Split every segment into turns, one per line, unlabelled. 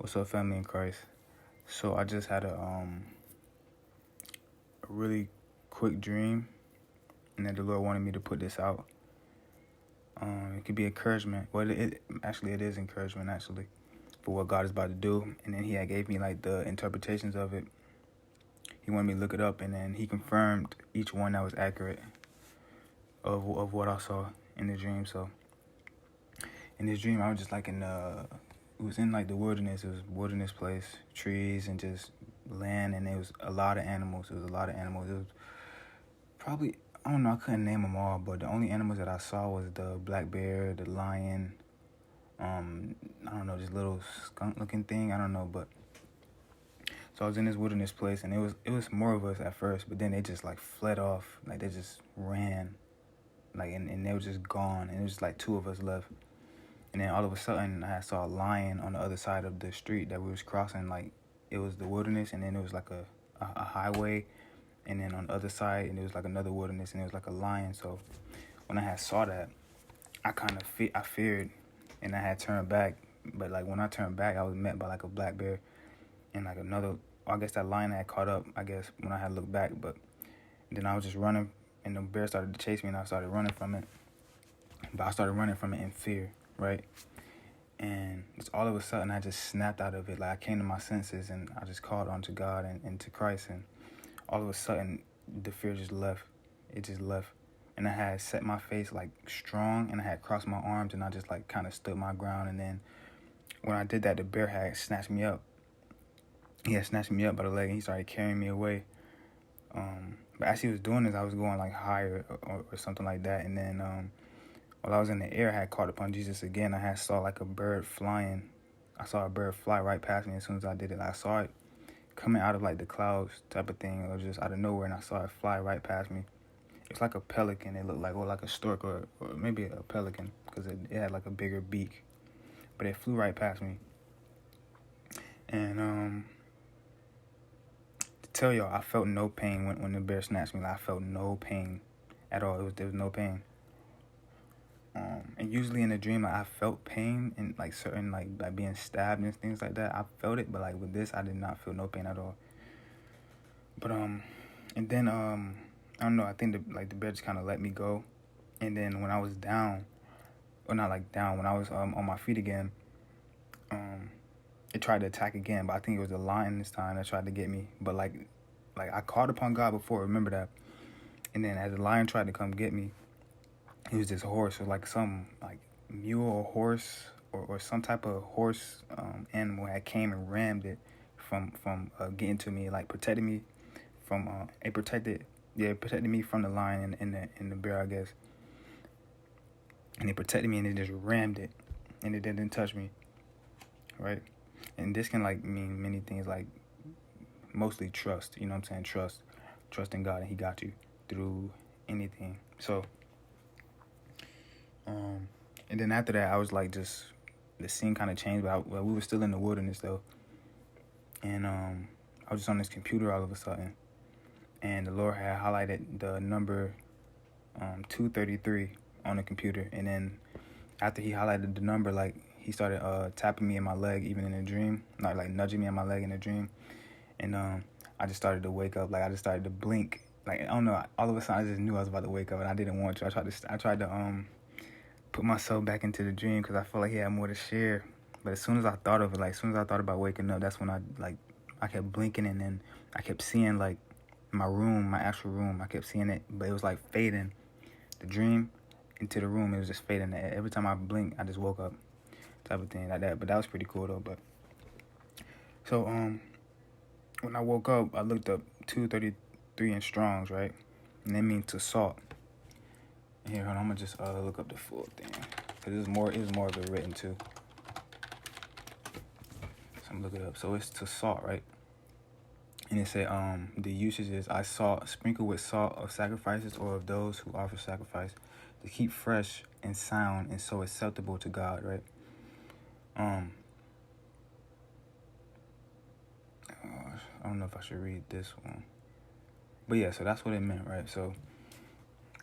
What's up, family in Christ? So I just had a really quick dream, and then the Lord wanted me to put this out. It could be encouragement. Well, it is encouragement actually for what God is about to do. And then He had gave me like the interpretations of it. He wanted me to look it up, and then He confirmed each one that was accurate of what I saw in the dream. So in this dream, I was just like it was in like the wilderness. It was a wilderness place, trees and just land, and it was a lot of animals. It was probably, I don't know, I couldn't name them all, but the only animals that I saw was the black bear, the lion, I don't know, this little skunk looking thing, I don't know, but so I was in this wilderness place, and it was more of us at first, but then they just like fled off, like they just ran, like and they were just gone, and it was like two of us left. And then all of a sudden, I saw a lion on the other side of the street that we was crossing. Like, it was the wilderness, and then it was like a highway. And then on the other side, and it was like another wilderness, and it was like a lion. So when I had saw that, I feared, and I had turned back. But, like, when I turned back, I was met by, like, a black bear and, like, I guess that lion had caught up, I guess, when I had looked back. But then I was just running, and the bear started to chase me, and I started running from it. But I started running from it in fear. Right? And just all of a sudden, I just snapped out of it. Like, I came to my senses, and I just called on to God and to Christ. And all of a sudden, the fear just left. It just left. And I had set my face, like, strong, and I had crossed my arms, and I just, like, kind of stood my ground. And then when I did that, the bear had snatched me up. He had snatched me up by the leg, and he started carrying me away. But as he was doing this, I was going, like, higher or something like that. And then while I was in the air, I had caught upon Jesus again. I saw like a bird flying. I saw a bird fly right past me as soon as I did it. I saw it coming out of like the clouds type of thing. It was just out of nowhere, and I saw it fly right past me. It's like a pelican. It looked like, or like a stork, or maybe a pelican, because it had like a bigger beak. But it flew right past me. And to tell y'all, I felt no pain when the bear snatched me. Like, I felt no pain at all. There was no pain. And usually in a dream, like, I felt pain and like certain like being stabbed and things like that. I felt it, but like with this, I did not feel no pain at all. But and then I don't know. I think the bear just kind of let me go. And then when I was down, or not like down, when I was on my feet again, it tried to attack again. But I think it was a lion this time that tried to get me. But like I called upon God before. Remember that. And then as the lion tried to come get me, it was this horse, or like some like mule or horse or some type of horse animal had came and rammed it from getting to me, like protected me from it protected me from the lion and the bear, I guess. And it protected me, and it just rammed it, and it didn't touch me, right? And this can like mean many things, like mostly trust. You know what I'm saying? Trust in God, and He got you through anything. So. And then after that, I was like, just the scene kind of changed, but we were still in the wilderness though. And I was just on this computer all of a sudden, and the Lord had highlighted the number 233 on the computer. And then after He highlighted the number, like He started tapping me in my leg, even in a dream, not like nudging me in my leg in a dream. And I just started to wake up. Like I just started to blink. Like I don't know. All of a sudden, I just knew I was about to wake up, and I didn't want to. I tried to put myself back into the dream because I felt like He had more to share. But as soon as I thought of it, like as soon as I thought about waking up, that's when I kept blinking, and then I kept seeing like my actual room. I kept seeing it, but it was like fading, the dream into the room. It was just fading. Every time I blinked, I just woke up, type of thing like that. But that was pretty cool though. But so when I woke up, I looked up 233 in Strong's, right, and that means to salt. Here, hold on, I'm gonna just look up the full thing, because it was more of it written too. So I'm gonna look it up. So it's to salt, right? And it said the usage is I sprinkle with salt of sacrifices or of those who offer sacrifice, to keep fresh and sound and so acceptable to God, right? I don't know if I should read this one, but yeah, so that's what it meant, right? So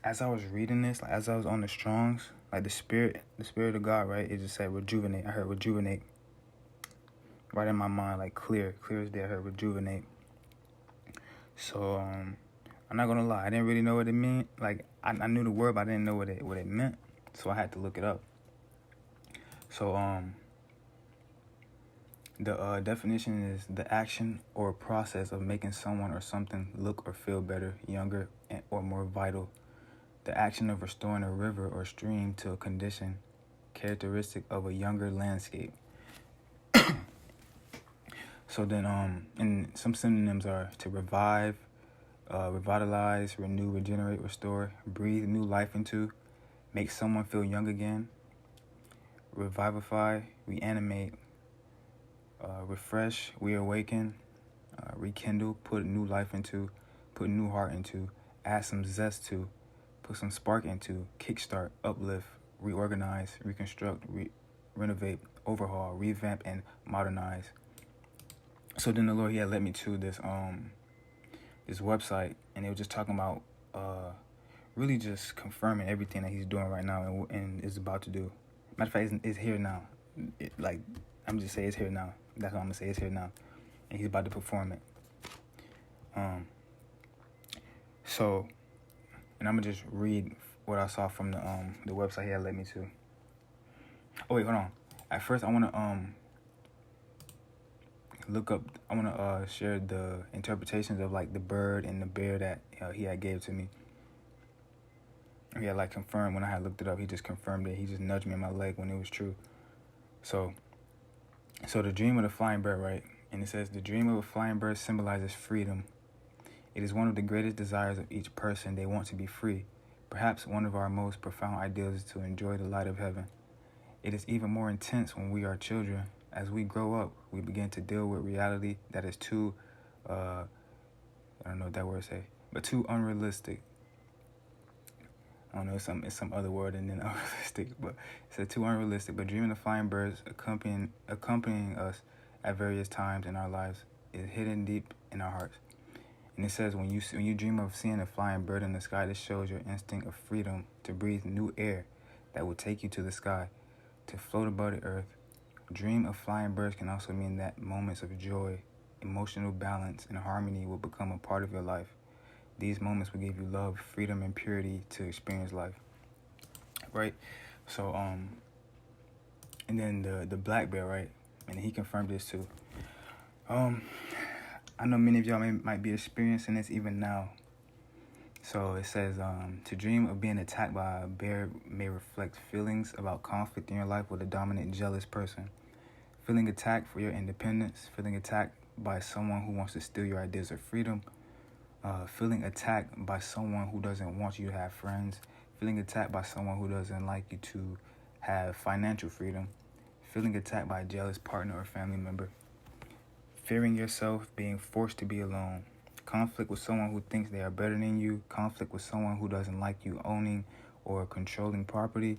as I was reading this, like as I was on the Strongs, like the spirit of God, right? It just said rejuvenate. I heard rejuvenate. right in my mind, like clear as day. I heard rejuvenate. So I'm not gonna lie, I didn't really know what it meant. Like I knew the word, but I didn't know what it meant. So I had to look it up. So the definition is the action or process of making someone or something look or feel better, younger, or more vital. The action of restoring a river or stream to a condition characteristic of a younger landscape. So then, and some synonyms are to revive, revitalize, renew, regenerate, restore, breathe new life into, make someone feel young again, revivify, reanimate, refresh, reawaken, rekindle, put new life into, put new heart into, add some zest to, put some spark into, kickstart, uplift, reorganize, reconstruct, renovate, overhaul, revamp, and modernize. So then the Lord, he had led me to this website, and they were just talking about really just confirming everything that he's doing right now and is about to do. Matter of fact, it's here now. I'm just saying it's here now. That's what I'm gonna say. It's here now, and he's about to perform it. So, and I'm gonna just read what I saw from the website he had led me to. Oh wait, hold on. At first, I wanna look up. I wanna share the interpretations of like the bird and the bear that he had gave to me. He had like confirmed when I had looked it up. He just confirmed it. He just nudged me in my leg when it was true. So the dream of the flying bird, right? And it says the dream of a flying bird symbolizes freedom. It is one of the greatest desires of each person. They want to be free. Perhaps one of our most profound ideals is to enjoy the light of heaven. It is even more intense when we are children. As we grow up, we begin to deal with reality that is too, I don't know what that word say, but too unrealistic. I don't know, it's some other word and then unrealistic, but it's too unrealistic. But dreaming of flying birds accompanying us at various times in our lives is hidden deep in our hearts. And it says when you dream of seeing a flying bird in the sky, this shows your instinct of freedom to breathe new air that will take you to the sky, to float above the earth. Dream of flying birds can also mean that moments of joy, emotional balance, and harmony will become a part of your life. These moments will give you love, freedom, and purity to experience life. Right? So, and then the black bear, right? And he confirmed this too. I know many of y'all might be experiencing this even now. So it says, to dream of being attacked by a bear may reflect feelings about conflict in your life with a dominant, jealous person. Feeling attacked for your independence, feeling attacked by someone who wants to steal your ideas of freedom, feeling attacked by someone who doesn't want you to have friends, feeling attacked by someone who doesn't like you to have financial freedom, feeling attacked by a jealous partner or family member, fearing yourself, being forced to be alone, conflict with someone who thinks they are better than you, conflict with someone who doesn't like you owning or controlling property,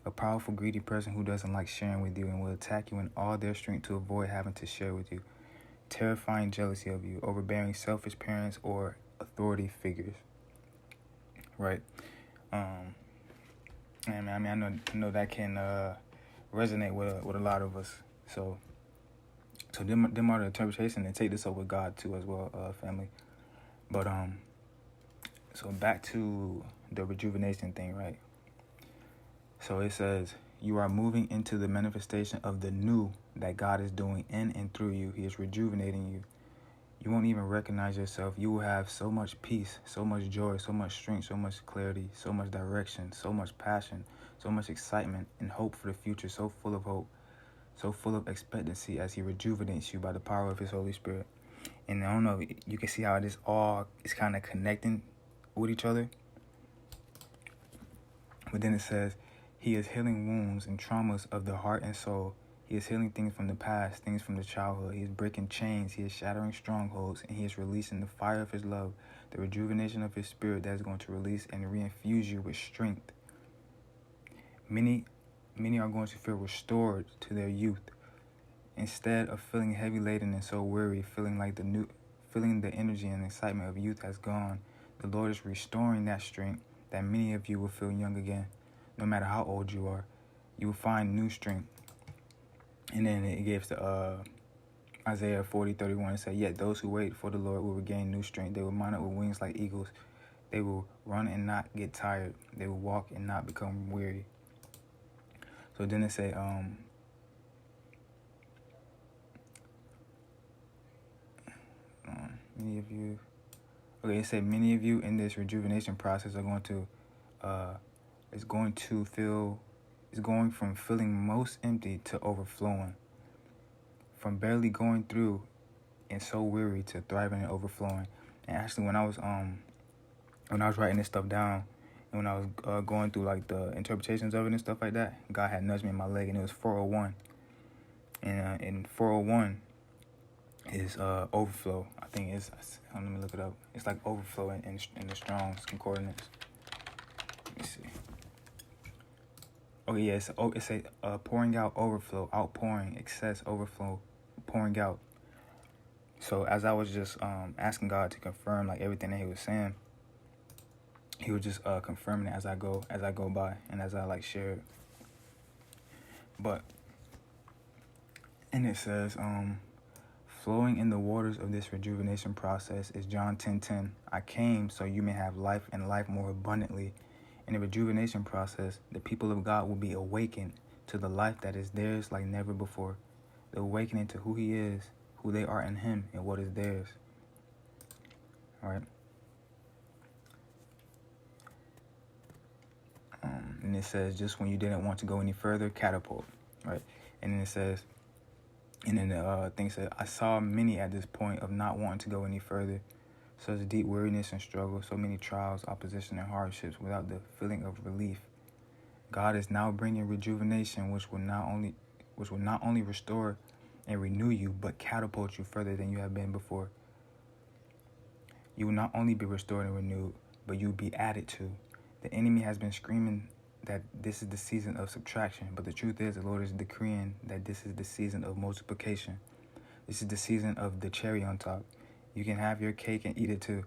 a powerful, greedy person who doesn't like sharing with you and will attack you in all their strength to avoid having to share with you, terrifying jealousy of you, overbearing, selfish parents or authority figures. Right? And I mean, I know that can resonate with a lot of us. So them are the interpretation, and take this up with God too as well, family. But so back to the rejuvenation thing, right? So it says, you are moving into the manifestation of the new that God is doing in and through you. He is rejuvenating you. You won't even recognize yourself. You will have so much peace, so much joy, so much strength, so much clarity, so much direction, so much passion, so much excitement and hope for the future, so full of hope, so full of expectancy as he rejuvenates you by the power of his Holy Spirit. And I don't know, you can see how this all is kind of connecting with each other. But then it says, he is healing wounds and traumas of the heart and soul. He is healing things from the past, things from the childhood. He is breaking chains. He is shattering strongholds. And he is releasing the fire of his love, the rejuvenation of his spirit that is going to release and reinfuse you with strength. Many are going to feel restored to their youth. Instead of feeling heavy laden and so weary, feeling the energy and excitement of youth has gone, the Lord is restoring that strength that many of you will feel young again. No matter how old you are, you will find new strength. And then it gives the Isaiah 40:31, it says, "Yet those who wait for the Lord will regain new strength. They will mount up with wings like eagles. They will run and not get tired. They will walk and not become weary." So then it say, many of you. Okay, it said many of you in this rejuvenation process are going to, it's going from feeling most empty to overflowing, from barely going through and so weary to thriving and overflowing. And actually, when I was writing this stuff down, and when I was going through like the interpretations of it and stuff like that, God had nudged me in my leg, and it was 401. And in 401 is overflow. I think it's, let me look it up. It's like overflow in the Strong's Concordance. Let me see. Okay, yeah, it's a pouring out, overflow, outpouring, excess, overflow, pouring out. So as I was just asking God to confirm like everything that He was saying, He was just confirming it as I go by and as I like share it. But and it says, flowing in the waters of this rejuvenation process is John 10:10. I came so you may have life and life more abundantly. In the rejuvenation process, the people of God will be awakened to the life that is theirs like never before. The awakening to who He is, who they are in Him, and what is theirs. All right. And it says, just when you didn't want to go any further, catapult. Right. And then it says, and then the thing said, I saw many at this point of not wanting to go any further. Such deep weariness and struggle, so many trials, opposition, and hardships without the feeling of relief. God is now bringing rejuvenation, which will not only restore and renew you, but catapult you further than you have been before. You will not only be restored and renewed, but you will be added to. The enemy has been screaming that this is the season of subtraction, but the truth is the Lord is decreeing that this is the season of multiplication. This is the season of the cherry on top. You can have your cake and eat it too.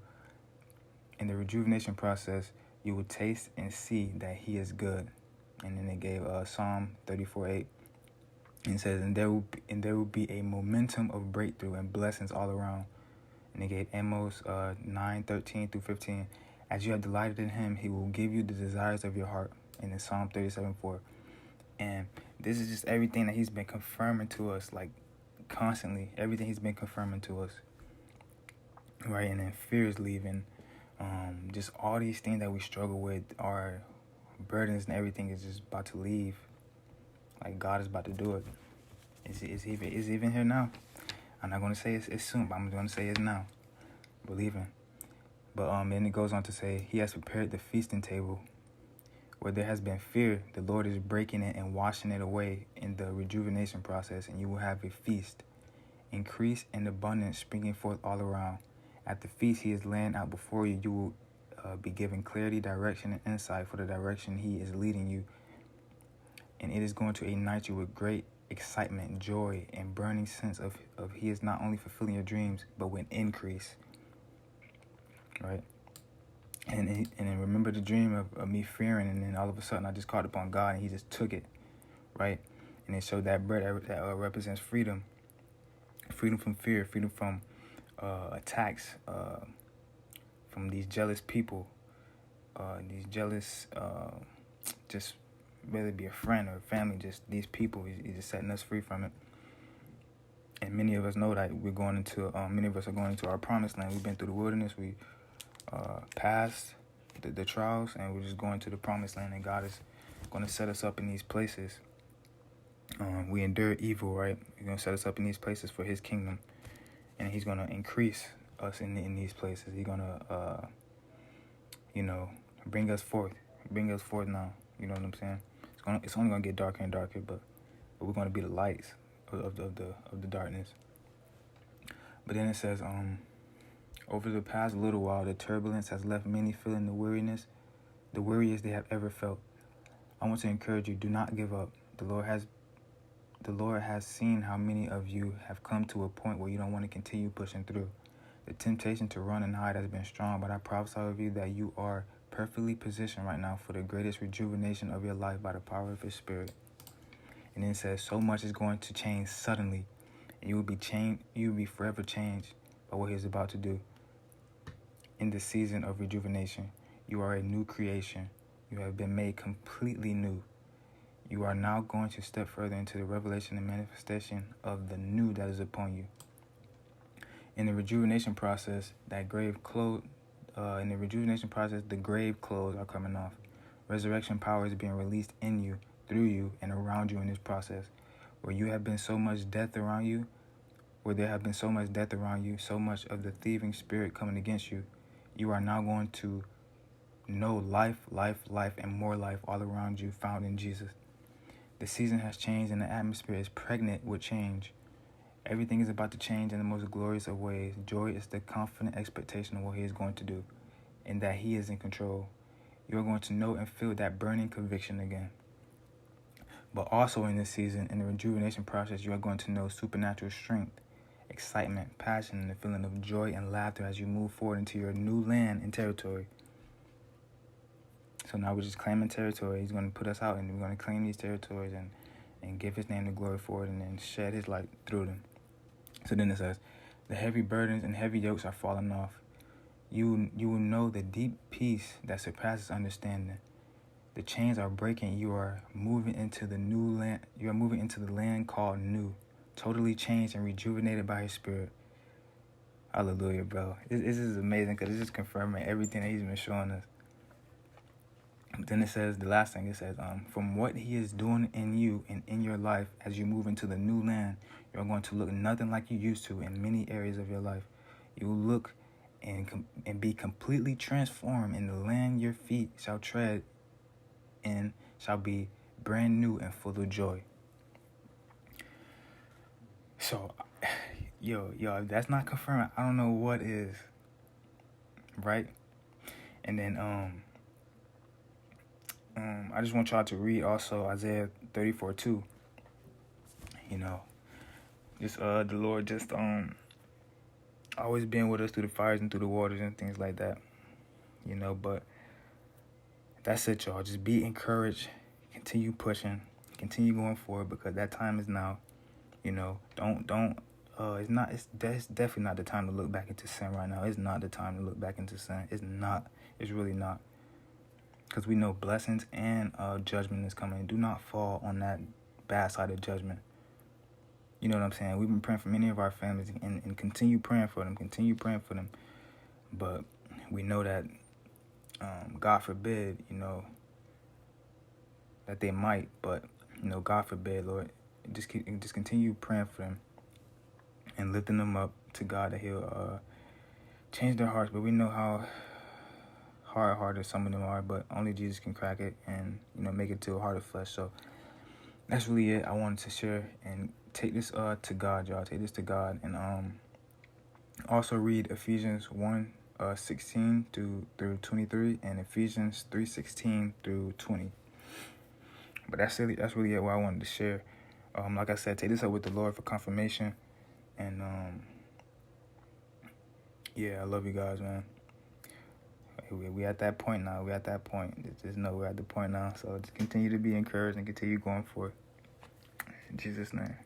In the rejuvenation process, you will taste and see that He is good. And then it gave Psalm 34:8. And it says, and there will be a momentum of breakthrough and blessings all around. And it gave Amos 9:13 through 15. As you have delighted in Him, He will give you the desires of your heart. And in Psalm 37:4. And this is just everything that He's been confirming to us, like constantly. Everything He's been confirming to us. Right, and then fear is leaving. Just all these things that we struggle with, our burdens and everything is just about to leave. Like God is about to do it. It's even here now. I'm not going to say it's soon, but I'm going to say it's now. Believing. But then it goes on to say, He has prepared the feasting table. Where there has been fear, the Lord is breaking it and washing it away in the rejuvenation process, and you will have a feast. Increase and abundance springing forth all around. At the feast He is laying out before you, you will be given clarity, direction, and insight for the direction He is leading you. And it is going to ignite you with great excitement, joy, and burning sense of He is not only fulfilling your dreams, but with increase. Right? And then remember the dream of me fearing, and then all of a sudden I just called upon God, and He just took it. Right? And it showed that bread that represents freedom. Freedom from fear, freedom from attacks from these jealous people, just whether it be a friend or family, just these people. He's just setting us free from it. And many of us know that many of us are going into our promised land. We've been through the wilderness. We passed the trials, and we're just going to the promised land. And God is going to set us up in these places. We endure evil, right? He's going to set us up in these places for His kingdom. And He's going to increase us in these places. He's going to, bring us forth. Bring us forth now. You know what I'm saying? It's only going to get darker and darker, but we're going to be the lights of the darkness. But then it says, over the past little while, the turbulence has left many feeling the weariest they have ever felt. I want to encourage you, do not give up. The Lord has seen how many of you have come to a point where you don't want to continue pushing through. The temptation to run and hide has been strong, but I prophesy of you that you are perfectly positioned right now for the greatest rejuvenation of your life by the power of His Spirit. And then it says, so much is going to change suddenly. and you will be changed. You will be forever changed by what He is about to do. In the season of rejuvenation, you are a new creation. You have been made completely new. You are now going to step further into the revelation and manifestation of the new that is upon you. In the rejuvenation process, the grave clothes are coming off. Resurrection power is being released in you, through you, and around you in this process. Where there have been so much death around you, so much of the thieving spirit coming against you, you are now going to know life, and more life all around you, found in Jesus. The season has changed and the atmosphere is pregnant with change. Everything is about to change in the most glorious of ways. Joy is the confident expectation of what He is going to do and that He is in control. You are going to know and feel that burning conviction again. But also in this season, in the rejuvenation process, you are going to know supernatural strength, excitement, passion, and the feeling of joy and laughter as you move forward into your new land and territory. So now we're just claiming territory. He's going to put us out, and we're going to claim these territories and give His name the glory for it, and then shed His light through them. So then it says, the heavy burdens and heavy yokes are falling off. You will know the deep peace that surpasses understanding. The chains are breaking. You are moving into the new land. You are moving into the land called new, totally changed and rejuvenated by His Spirit. Hallelujah, bro. This is amazing because it's just confirming everything that He's been showing us. But then it says, the last thing it says, from what He is doing in you and in your life as you move into the new land, you're going to look nothing like you used to in many areas of your life. You will look and be completely transformed, and the land your feet shall tread in shall be brand new and full of joy. So, yo, if that's not confirmed, I don't know what is. Right? And then, I just want y'all to read also Isaiah 34:2. Just the Lord just always being with us through the fires and through the waters and things like that. But that's it, y'all. Just be encouraged, continue pushing, continue going forward, because that time is now. It's definitely not the time to look back into sin right now. It's not the time to look back into sin. It's not. It's really not. Because we know blessings and judgment is coming. Do not fall on that bad side of judgment. You know what I'm saying? We've been praying for many of our families and continue praying for them. But we know that, God forbid, that they might. But, God forbid, Lord, just continue praying for them and lifting them up to God, that He'll change their hearts. But we know how hard-hearted some of them are, but only Jesus can crack it and, make it to a heart of flesh. So that's really it. I wanted to share and take this to God, y'all. Take this to God. And also read Ephesians 1:16 through 23 and Ephesians 3:16 through 20. But that's really it, what I wanted to share. Like I said, take this up with the Lord for confirmation. And I love you guys, man. We at that point now. Just know we're at the point now. So just continue to be encouraged and continue going forward. In Jesus' name.